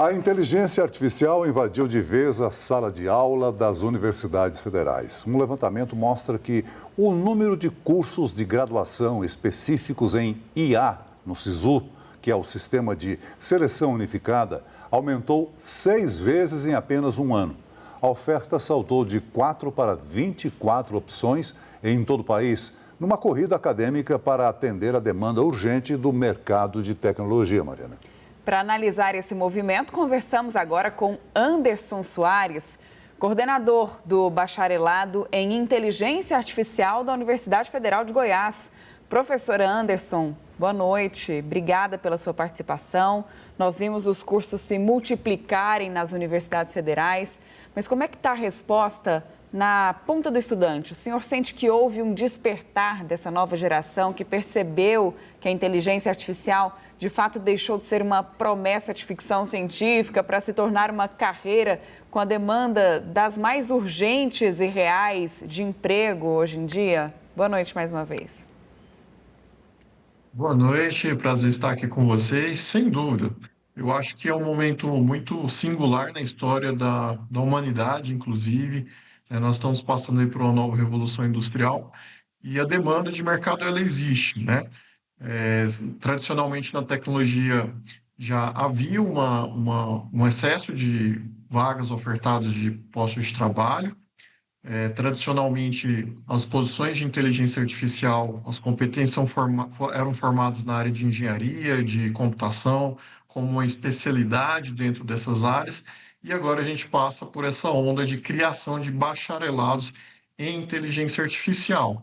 A inteligência artificial invadiu de vez a sala de aula das universidades federais. Um levantamento mostra que o número de cursos de graduação específicos em IA, no SISU, que é o Sistema de Seleção Unificada, aumentou 6 vezes em apenas um ano. A oferta saltou de 4 para 24 opções em todo o país, numa corrida acadêmica para atender a demanda urgente do mercado de tecnologia, Mariana. Para analisar esse movimento, conversamos agora com Anderson Soares, coordenador do bacharelado em Inteligência Artificial da Universidade Federal de Goiás. Professora Anderson, boa noite. Obrigada pela sua participação. Nós vimos os cursos se multiplicarem nas universidades federais, mas como é que está a resposta na ponta do estudante? O senhor sente que houve um despertar dessa nova geração que percebeu que a inteligência artificial de fato deixou de ser uma promessa de ficção científica para se tornar uma carreira com a demanda das mais urgentes e reais de emprego hoje em dia? Boa noite mais uma vez. Boa noite, prazer estar aqui com vocês. Sem dúvida, eu acho que é um momento muito singular na história da humanidade, inclusive. Nós estamos passando aí por uma nova revolução industrial e a demanda de mercado ela existe, né? Tradicionalmente na tecnologia já havia um excesso de vagas ofertadas de postos de trabalho. Tradicionalmente, as posições de inteligência artificial, as competências eram formadas na área de engenharia, de computação, como uma especialidade dentro dessas áreas, e agora a gente passa por essa onda de criação de bacharelados em inteligência artificial.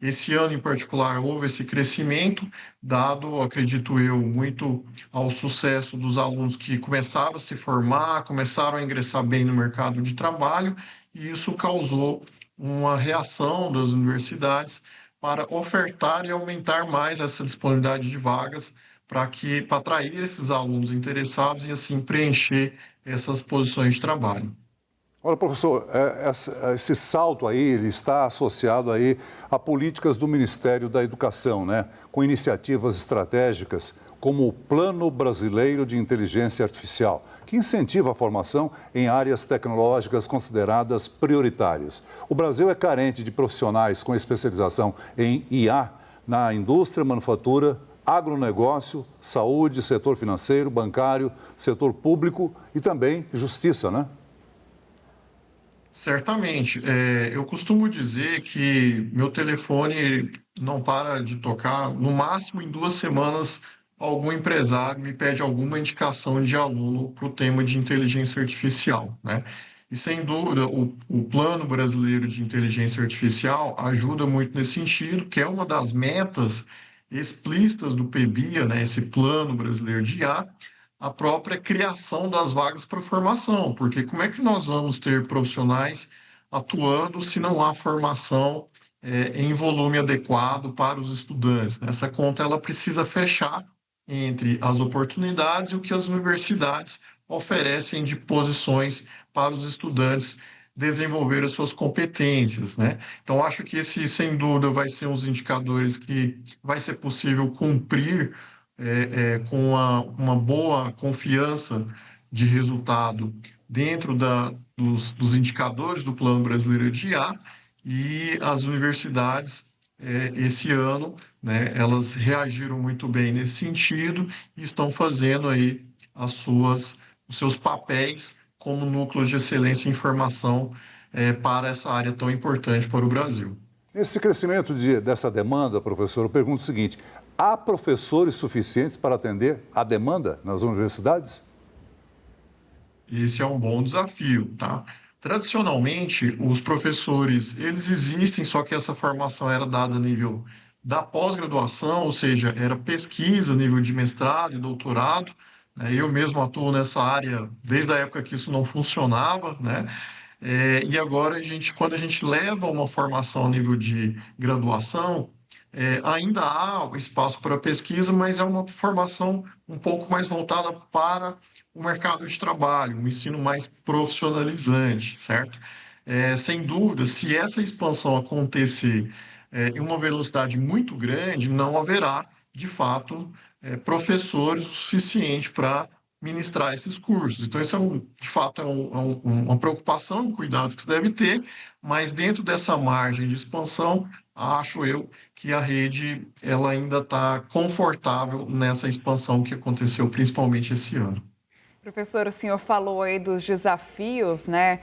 Esse ano, em particular, houve esse crescimento, dado, acredito eu, muito ao sucesso dos alunos que começaram a se formar, começaram a ingressar bem no mercado de trabalho, e isso causou uma reação das universidades para ofertar e aumentar mais essa disponibilidade de vagas para atrair esses alunos interessados e assim preencher essas posições de trabalho. Olha, professor, esse salto aí, ele está associado aí a políticas do Ministério da Educação, né? Com iniciativas estratégicas como o Plano Brasileiro de Inteligência Artificial, que incentiva a formação em áreas tecnológicas consideradas prioritárias. O Brasil é carente de profissionais com especialização em IA na indústria, manufatura, agronegócio, saúde, setor financeiro, bancário, setor público e também justiça, né? Certamente. Eu costumo dizer que meu telefone não para de tocar, no máximo em 2 semanas, algum empresário me pede alguma indicação de aluno para o tema de inteligência artificial, né? E, sem dúvida, o Plano Brasileiro de Inteligência Artificial ajuda muito nesse sentido, que é uma das metas explícitas do PBIA, né? Esse Plano Brasileiro de IA, a própria criação das vagas para formação, porque como é que nós vamos ter profissionais atuando se não há formação em volume adequado para os estudantes? Essa conta ela precisa fechar entre as oportunidades e o que as universidades oferecem de posições para os estudantes desenvolver as suas competências, né? Então, acho que esse, sem dúvida, vai ser um dos indicadores que vai ser possível cumprir com uma boa confiança de resultado dentro dos indicadores do Plano Brasileiro de IA, e as universidades, esse ano, né, elas reagiram muito bem nesse sentido e estão fazendo aí os seus papéis como núcleos de excelência em formação para essa área tão importante para o Brasil. Esse crescimento dessa demanda, professor, eu pergunto o seguinte: há professores suficientes para atender a demanda nas universidades? Esse é um bom desafio, tá? Tradicionalmente, os professores, eles existem, só que essa formação era dada a nível da pós-graduação, ou seja, era pesquisa, nível de mestrado e doutorado, né? Eu mesmo atuo nessa área desde a época que isso não funcionava, né? E agora, quando a gente leva uma formação a nível de graduação, ainda há espaço para pesquisa, mas é uma formação um pouco mais voltada para o mercado de trabalho, um ensino mais profissionalizante, certo? Sem dúvida, se essa expansão acontecer em uma velocidade muito grande, não haverá, de fato, professores o suficiente para ministrar esses cursos. Então, isso de fato, uma preocupação, um cuidado que se deve ter, mas dentro dessa margem de expansão, acho eu que a rede ela ainda está confortável nessa expansão que aconteceu principalmente esse ano. Professor, o senhor falou aí dos desafios, né,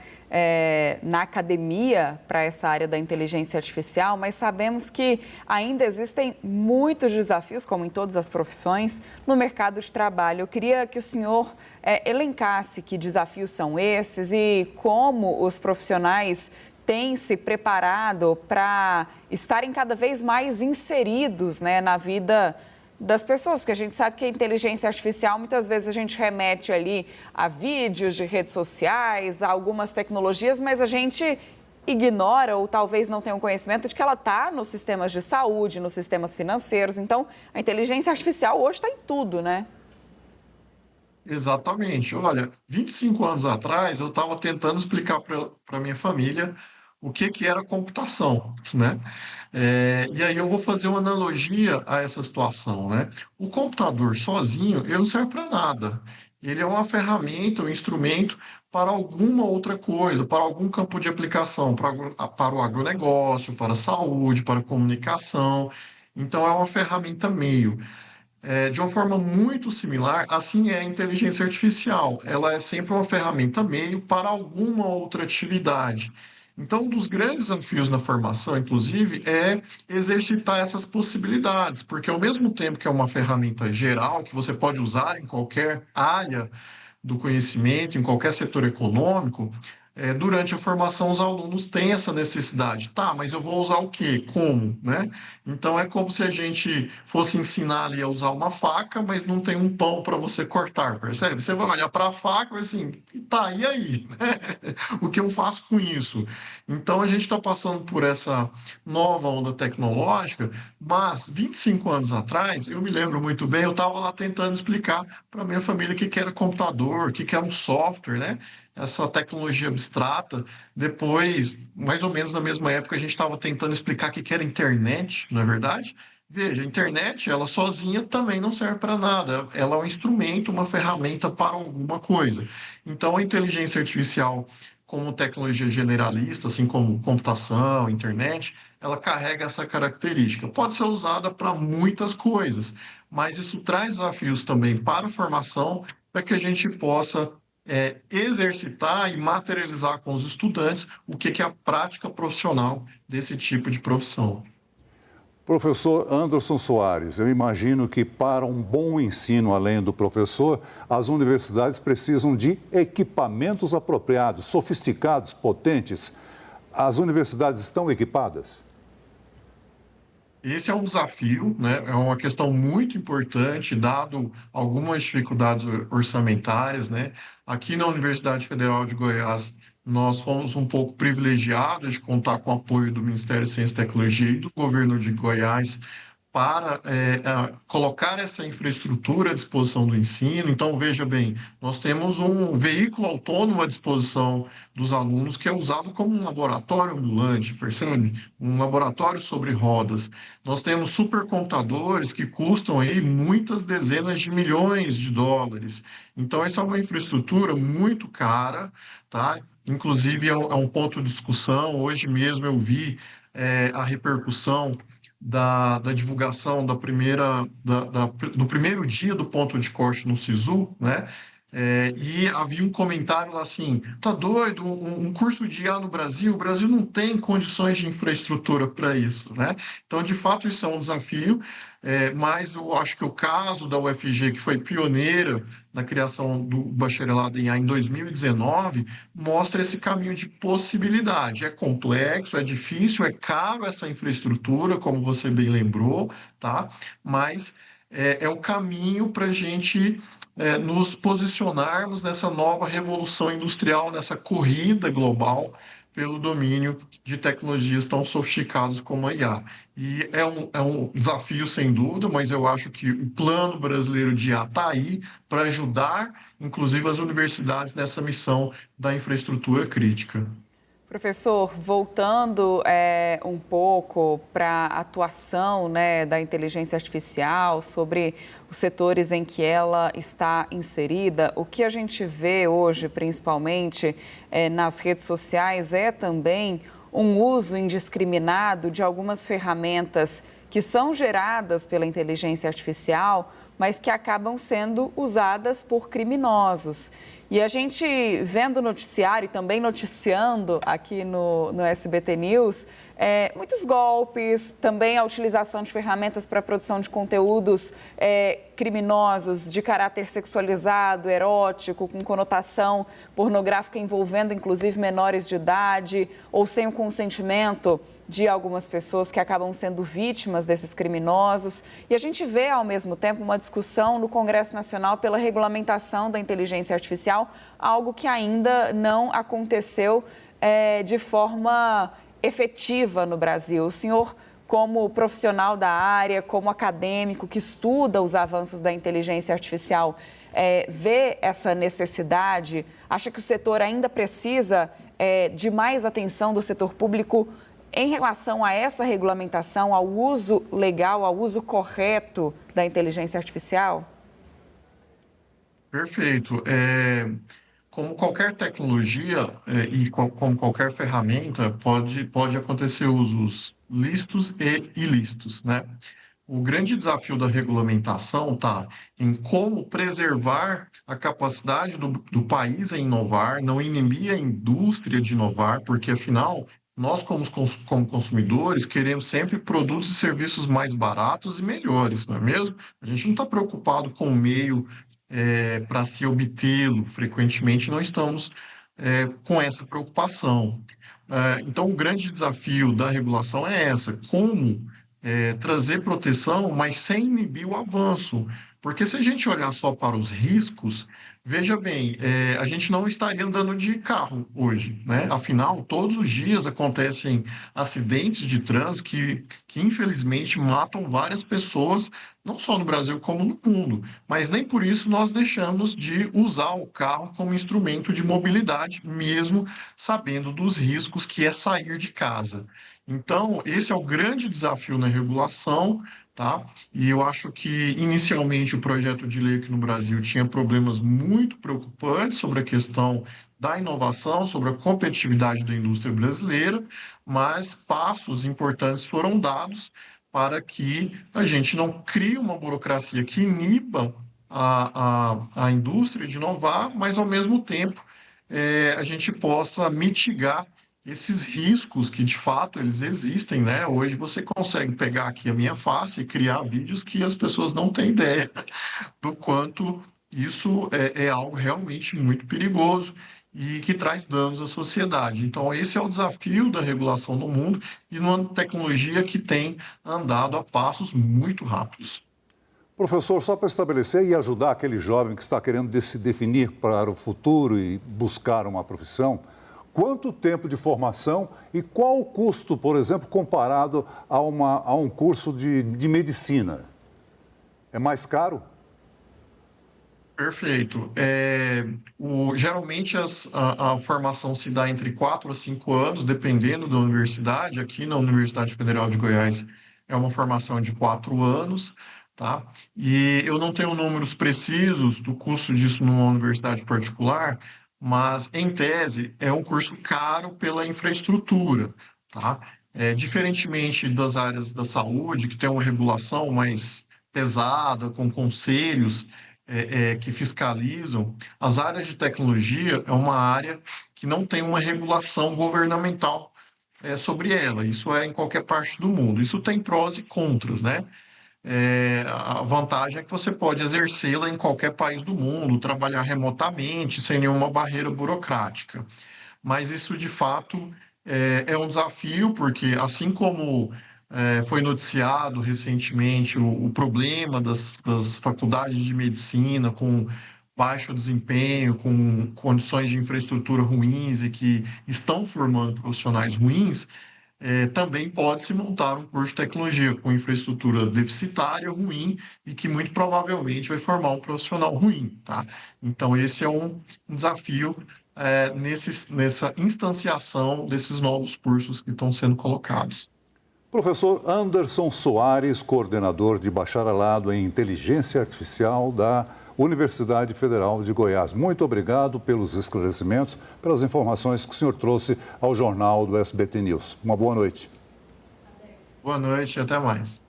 na academia para essa área da inteligência artificial, mas sabemos que ainda existem muitos desafios, como em todas as profissões, no mercado de trabalho. Eu queria que o senhor elencasse que desafios são esses e como os profissionais têm se preparado para estarem cada vez mais inseridos, né, na vida das pessoas, porque a gente sabe que a inteligência artificial, muitas vezes a gente remete ali a vídeos de redes sociais, a algumas tecnologias, mas a gente ignora ou talvez não tenha um conhecimento de que ela está nos sistemas de saúde, nos sistemas financeiros. Então, a inteligência artificial hoje está em tudo, né? Exatamente. Olha, 25 anos atrás, eu estava tentando explicar para minha família o que era computação, né? E aí eu vou fazer uma analogia a essa situação, né? O computador sozinho, ele não serve para nada. Ele é uma ferramenta, um instrumento para alguma outra coisa, para algum campo de aplicação, para o agronegócio, para a saúde, para a comunicação. Então, é uma ferramenta meio. De uma forma muito similar, assim é a inteligência artificial. Ela é sempre uma ferramenta meio para alguma outra atividade. Então, um dos grandes desafios na formação, inclusive, é exercitar essas possibilidades, porque ao mesmo tempo que é uma ferramenta geral, que você pode usar em qualquer área do conhecimento, em qualquer setor econômico, durante a formação os alunos têm essa necessidade. Tá, mas eu vou usar o quê? Como, né? Então é como se a gente fosse ensinar ali a usar uma faca, mas não tem um pão para você cortar, percebe? Você vai olhar para a faca e vai assim, tá, e aí? O que eu faço com isso? Então a gente está passando por essa nova onda tecnológica, mas 25 anos atrás, eu me lembro muito bem, eu estava lá tentando explicar para minha família o que era computador, o que era um software, né? Essa tecnologia abstrata. Depois, mais ou menos na mesma época, a gente estava tentando explicar o que era internet, não é verdade? Veja, a internet, ela sozinha também não serve para nada. Ela é um instrumento, uma ferramenta para alguma coisa. Então, a inteligência artificial, como tecnologia generalista, assim como computação, internet, ela carrega essa característica. Pode ser usada para muitas coisas, mas isso traz desafios também para a formação, para que a gente possa exercitar e materializar com os estudantes o que é a prática profissional desse tipo de profissão. Professor Anderson Soares, eu imagino que para um bom ensino além do professor, as universidades precisam de equipamentos apropriados, sofisticados, potentes. As universidades estão equipadas? Esse é um desafio, né? É uma questão muito importante, dado algumas dificuldades orçamentárias, né? Aqui na Universidade Federal de Goiás, nós fomos um pouco privilegiados de contar com o apoio do Ministério de Ciência e Tecnologia e do governo de Goiás para colocar essa infraestrutura à disposição do ensino. Então, veja bem, nós temos um veículo autônomo à disposição dos alunos que é usado como um laboratório ambulante, percebe? Um laboratório sobre rodas. Nós temos supercomputadores que custam aí muitas dezenas de milhões de dólares. Então, essa é uma infraestrutura muito cara, tá? Inclusive, é um ponto de discussão. Hoje mesmo eu vi a repercussão da divulgação do primeiro dia do ponto de corte no SISU, né? E havia um comentário lá assim: tá doido, um curso de IA no Brasil? O Brasil não tem condições de infraestrutura para isso, né? Então, de fato, isso é um desafio, mas eu acho que o caso da UFG, que foi pioneira na criação do bacharelado em IA em 2019, mostra esse caminho de possibilidade. É complexo, é difícil, é caro essa infraestrutura, como você bem lembrou, tá? Mas é o caminho para a gente nos posicionarmos nessa nova revolução industrial, nessa corrida global pelo domínio de tecnologias tão sofisticadas como a IA. E é um desafio, sem dúvida, mas eu acho que o Plano Brasileiro de IA está aí para ajudar, inclusive, as universidades nessa missão da infraestrutura crítica. Professor, voltando um pouco para a atuação, né, da inteligência artificial, sobre os setores em que ela está inserida, o que a gente vê hoje, principalmente nas redes sociais, é também um uso indiscriminado de algumas ferramentas que são geradas pela inteligência artificial, mas que acabam sendo usadas por criminosos. E a gente vendo o noticiário e também noticiando aqui no SBT News, muitos golpes, também a utilização de ferramentas para a produção de conteúdos criminosos de caráter sexualizado, erótico, com conotação pornográfica envolvendo inclusive menores de idade ou sem o consentimento de algumas pessoas que acabam sendo vítimas desses criminosos. E a gente vê, ao mesmo tempo, uma discussão no Congresso Nacional pela regulamentação da inteligência artificial, algo que ainda não aconteceu de forma efetiva no Brasil. O senhor, como profissional da área, como acadêmico que estuda os avanços da inteligência artificial, vê essa necessidade? Acha que o setor ainda precisa de mais atenção do setor público em relação a essa regulamentação, ao uso legal, ao uso correto da inteligência artificial? Perfeito. Como qualquer tecnologia como qualquer ferramenta, pode acontecer usos lícitos e ilícitos, né? O grande desafio da regulamentação está em como preservar a capacidade do país em inovar, não inibir a indústria de inovar, porque afinal nós, como consumidores, queremos sempre produtos e serviços mais baratos e melhores, não é mesmo? A gente não está preocupado com o meio para se obtê-lo. Frequentemente não estamos com essa preocupação. Então, o grande desafio da regulação é essa: como trazer proteção, mas sem inibir o avanço. Porque se a gente olhar só para os riscos, veja bem, a gente não estaria andando de carro hoje, né? Afinal, todos os dias acontecem acidentes de trânsito que infelizmente matam várias pessoas, não só no Brasil como no mundo. Mas nem por isso nós deixamos de usar o carro como instrumento de mobilidade, mesmo sabendo dos riscos que é sair de casa. Então, esse é o grande desafio na regulação, tá? E eu acho que, inicialmente, o projeto de lei aqui no Brasil tinha problemas muito preocupantes sobre a questão da inovação, sobre a competitividade da indústria brasileira, mas passos importantes foram dados para que a gente não crie uma burocracia que iniba a indústria de inovar, mas, ao mesmo tempo, a gente possa mitigar esses riscos que de fato eles existem, né? Hoje você consegue pegar aqui a minha face e criar vídeos que as pessoas não têm ideia do quanto isso é algo realmente muito perigoso e que traz danos à sociedade. Então, esse é o desafio da regulação no mundo e numa tecnologia que tem andado a passos muito rápidos. Professor, só para estabelecer e ajudar aquele jovem que está querendo se definir para o futuro e buscar uma profissão, quanto tempo de formação e qual o custo, por exemplo, comparado a um curso de medicina? É mais caro? Perfeito. Geralmente a formação se dá entre 4 a 5 anos, dependendo da universidade. Aqui na Universidade Federal de Goiás é uma formação de 4 anos, tá? E eu não tenho números precisos do custo disso numa universidade particular, mas, em tese, é um curso caro pela infraestrutura, tá? Diferentemente das áreas da saúde, que tem uma regulação mais pesada, com conselhos que fiscalizam, as áreas de tecnologia é uma área que não tem uma regulação governamental sobre ela. Isso é em qualquer parte do mundo. Isso tem prós e contras, né? A vantagem é que você pode exercê-la em qualquer país do mundo, trabalhar remotamente, sem nenhuma barreira burocrática. Mas isso, de fato, é um desafio, porque assim como foi noticiado recentemente o problema das faculdades de medicina com baixo desempenho, com condições de infraestrutura ruins e que estão formando profissionais ruins, também pode-se montar um curso de tecnologia com infraestrutura deficitária, ruim, e que muito provavelmente vai formar um profissional ruim, tá? Então, esse é um desafio nessa instanciação desses novos cursos que estão sendo colocados. Professor Anderson Soares, coordenador de bacharelado em Inteligência Artificial da Universidade Federal de Goiás. Muito obrigado pelos esclarecimentos, pelas informações que o senhor trouxe ao jornal do SBT News. Uma boa noite. Boa noite e até mais.